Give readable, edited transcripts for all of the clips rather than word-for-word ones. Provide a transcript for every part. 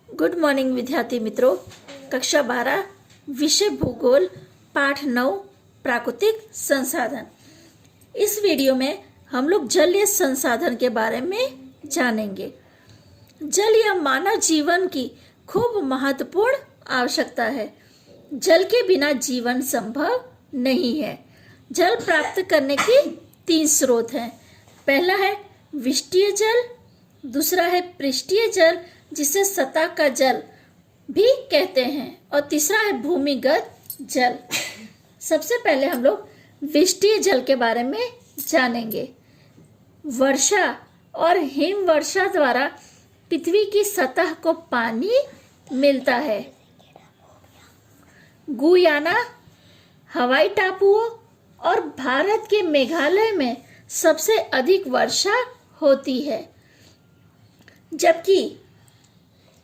Good morning विद्यार्थी मित्रों। कक्षा 12 विषय भूगोल पाठ 9 प्राकृतिक संसाधन। इस वीडियो में हम लोग जलीय संसाधन के बारे में जानेंगे। जल या मानव जीवन की खूब महत्वपूर्ण आवश्यकता है। जल के बिना जीवन संभव नहीं है। जल प्राप्त करने के 3 स्रोत हैं। पहला है विष्टीय जल, दूसरा है पृष्ठीय जल जिसे सतह का जल भी कहते हैं, और तीसरा है भूमिगत जल। सबसे पहले हम लोग विष्टीय जल के बारे में जानेंगे। वर्षा और हिमवर्षा द्वारा पृथ्वी की सतह को पानी मिलता है। गुयाना, हवाई टापुओं और भारत के मेघालय में सबसे अधिक वर्षा होती है, जबकि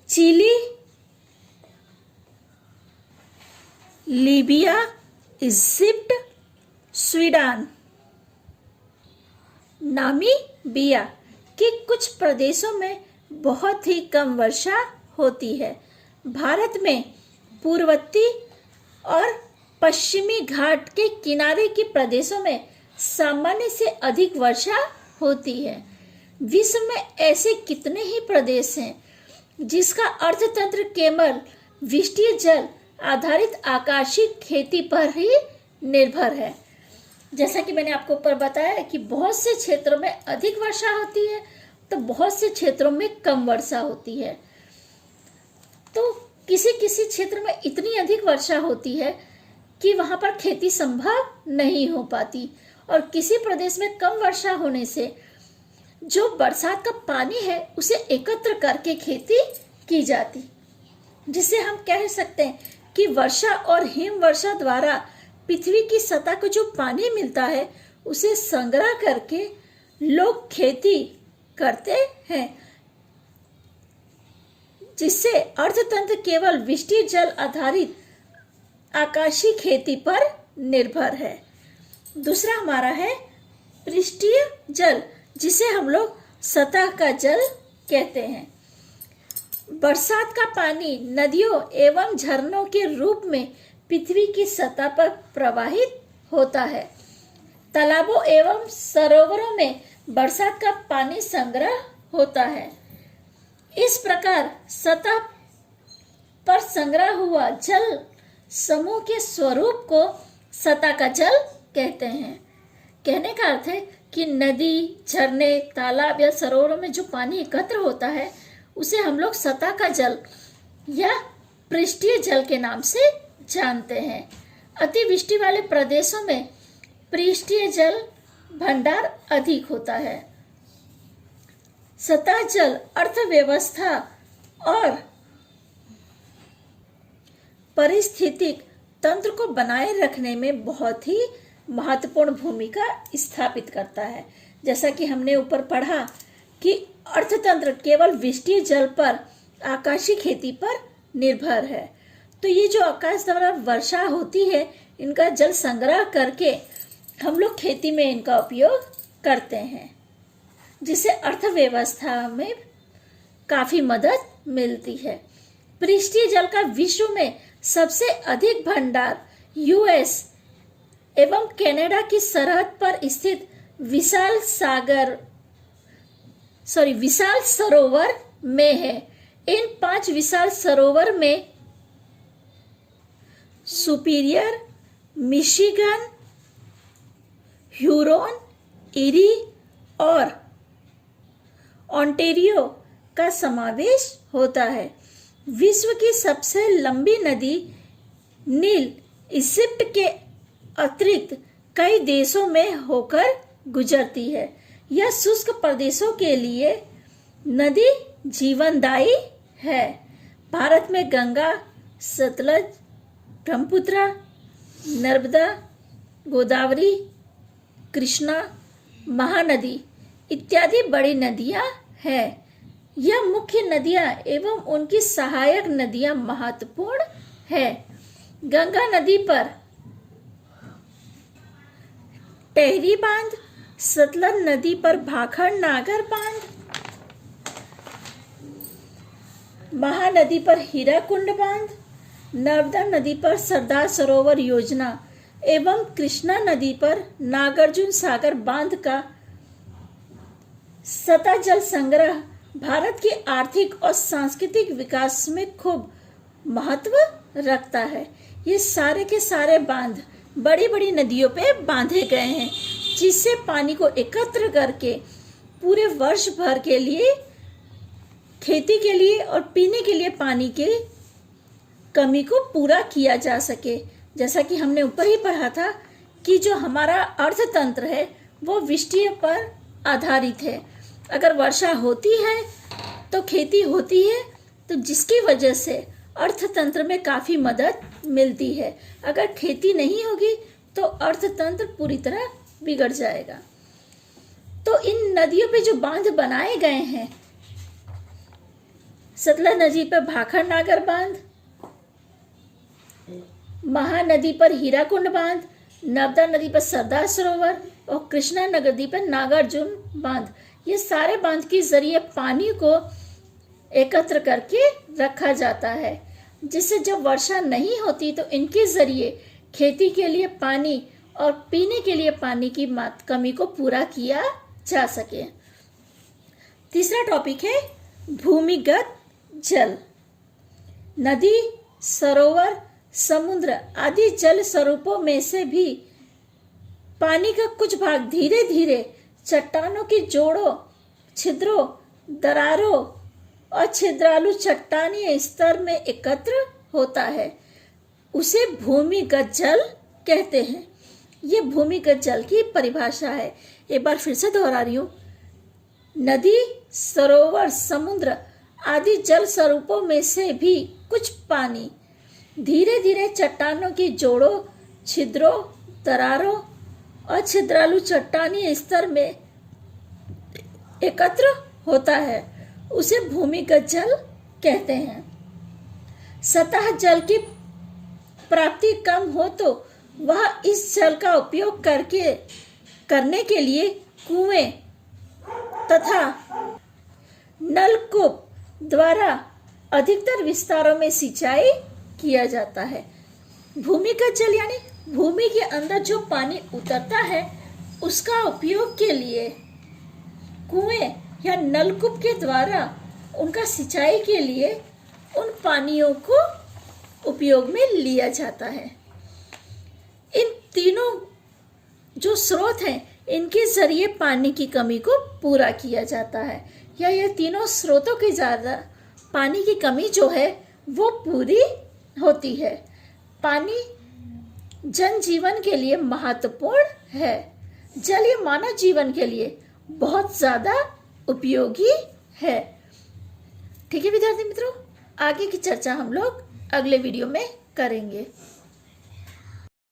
Chile, Libya, Egypt, Sweden, Namibia के कुछ प्रदेशों में बहुत ही कम वर्षा होती है। भारत में पूर्ववर्ती और पश्चिमी घाट के किनारे के प्रदेशों में सामान्य से अधिक वर्षा होती है। विश्व में ऐसे कितने ही प्रदेश हैं जिसका अर्थतंत्र केवल विष्टीय जल आधारित आकाशीय खेती पर ही निर्भर है। जैसा कि मैंने आपको ऊपर बताया कि बहुत से क्षेत्रों में अधिक वर्षा होती है तो बहुत से क्षेत्रों में कम वर्षा होती है। तो किसी किसी क्षेत्र में इतनी अधिक वर्षा होती है कि वहां पर खेती संभव नहीं हो पाती, और किसी प्रदेश में कम वर्षा होने से जो बरसात का पानी है उसे एकत्र करके खेती की जाती, जिसे हम कह सकते हैं कि वर्षा और हिमवर्षा द्वारा पृथ्वी की सतह को जो पानी मिलता है उसे संग्रह करके लोग खेती करते हैं, जिससे अर्थतंत्र केवल विष्टीय जल आधारित आकाशीय खेती पर निर्भर है। दूसरा हमारा है पृष्ठीय जल, जिसे हम लोग सतह का जल कहते हैं। बरसात का पानी नदियों एवं झरनों के रूप में पृथ्वी की सतह पर प्रवाहित होता है। तालाबों एवं सरोवरों में बरसात का पानी संग्रह होता है। इस प्रकार सतह पर संग्रह हुआ जल समूह के स्वरूप को सतह का जल कहते हैं। कहने का अर्थ है कि नदी, झरने, तालाब या सरोवरों में जो पानी एकत्र होता है उसे हम लोग सतह का जल या पृष्ठीय जल के नाम से जानते हैं। अतिवृष्टि वाले प्रदेशों में पृष्ठीय जल भंडार अधिक होता है। सतह जल अर्थव्यवस्था और पारिस्थितिक तंत्र को बनाए रखने में बहुत ही महत्वपूर्ण भूमिका स्थापित करता है। जैसा कि हमने ऊपर पढ़ा कि अर्थतंत्र केवल विष्टीय जल पर आकाशीय खेती पर निर्भर है। तो ये जो आकाश द्वारा वर्षा होती है, इनका जल संग्रह करके हम लोग खेती में इनका उपयोग करते हैं, जिससे अर्थव्यवस्था में काफी मदद मिलती है। पृष्ठीय जल का विश्व में सबसे अधिक भंडार यूएस एवं कनाडा की सरहद पर स्थित विशाल सरोवर में है। इन 5 विशाल सरोवर में सुपीरियर, मिशिगन, ह्यूरोन, इरी और ओंटारियो का समावेश होता है। विश्व की सबसे लंबी नदी नील इजिप्ट के अतिरिक्त कई देशों में होकर गुजरती है। यह शुष्क प्रदेशों के लिए नदी जीवनदायी है। भारत में गंगा, सतलज, ब्रह्मपुत्र, नर्मदा, गोदावरी, कृष्णा, महानदी इत्यादि बड़ी नदियां हैं। यह मुख्य नदियां एवं उनकी सहायक नदियां महत्वपूर्ण है। गंगा नदी पर टेहरी बांध, सतलज नदी पर भाखड़ नागर बांध, महानदी पर हीराकुंड बांध, नर्मदा नदी पर सरदार सरोवर योजना एवं कृष्णा नदी पर नागार्जुन सागर बांध का सतह जल संग्रह भारत के आर्थिक और सांस्कृतिक विकास में खूब महत्व रखता है। ये सारे के सारे बांध बड़ी बड़ी नदियों पे बांधे गए हैं, जिससे पानी को एकत्र करके पूरे वर्ष भर के लिए खेती के लिए और पीने के लिए पानी के कमी को पूरा किया जा सके। जैसा कि हमने ऊपर ही पढ़ा था कि जो हमारा अर्थतंत्र है वो वृष्टि पर आधारित है। अगर वर्षा होती है तो खेती होती है, तो जिसकी वजह से अर्थतंत्र में काफ़ी मदद मिलती है। अगर खेती नहीं होगी तो अर्थतंत्र पूरी तरह बिगड़ जाएगा। तो इन नदियों पे जो बांध बनाए गए हैं, सतलज नदी पर भाखड़ नागर बांध, महानदी पर हीराकुंड बांध, नर्मदा नदी पर सरदार सरोवर और कृष्णा नदी पर नागार्जुन बांध, ये सारे बांध के जरिए पानी को एकत्र करके रखा जाता है, जिससे जब वर्षा नहीं होती तो इनके जरिए खेती के लिए पानी और पीने के लिए पानी की कमी को पूरा किया जा सके। तीसरा टॉपिक है भूमिगत जल। नदी, सरोवर, समुद्र आदि जल स्वरूपों में से भी पानी का कुछ भाग धीरे धीरे चट्टानों की जोड़ों, छिद्रों, दरारों और छिद्रालु चट्टानी स्तर में एकत्र होता है। उसे भूमिगत जल कहते हैं। ये भूमिगत जल की परिभाषा है। एक बार फिर से दोहरा रही हूँ। नदी, सरोवर, समुद्र आदि जल स्वरूपों में से भी कुछ पानी धीरे धीरे चट्टानों की जोड़ों, छिद्रों, दरारों और छिद्रालु चट्टानी स्तर में एकत्र होता है। उसे भूमिगत जल कहते हैं। सतह जल की प्राप्ति कम हो तो वह इस जल का उपयोग करने के लिए कुएं तथा नलकूप द्वारा अधिकतर विस्तारों में सिंचाई किया जाता है। भूमिगत जल यानी भूमि के अंदर जो पानी उतरता है उसका उपयोग के लिए कुएं या नलकूप के द्वारा उनका सिंचाई के लिए उन पानियों को उपयोग में लिया जाता है। इन तीनों जो स्रोत हैं इनके जरिए पानी की कमी को पूरा किया जाता है, या ये तीनों स्रोतों के ज़्यादा पानी की कमी जो है वो पूरी होती है। पानी जनजीवन के लिए महत्वपूर्ण है। जल ये मानव जीवन के लिए बहुत ज़्यादा उपयोगी है। ठीक है विद्यार्थी मित्रों, आगे की चर्चा हम लोग अगले वीडियो में करेंगे।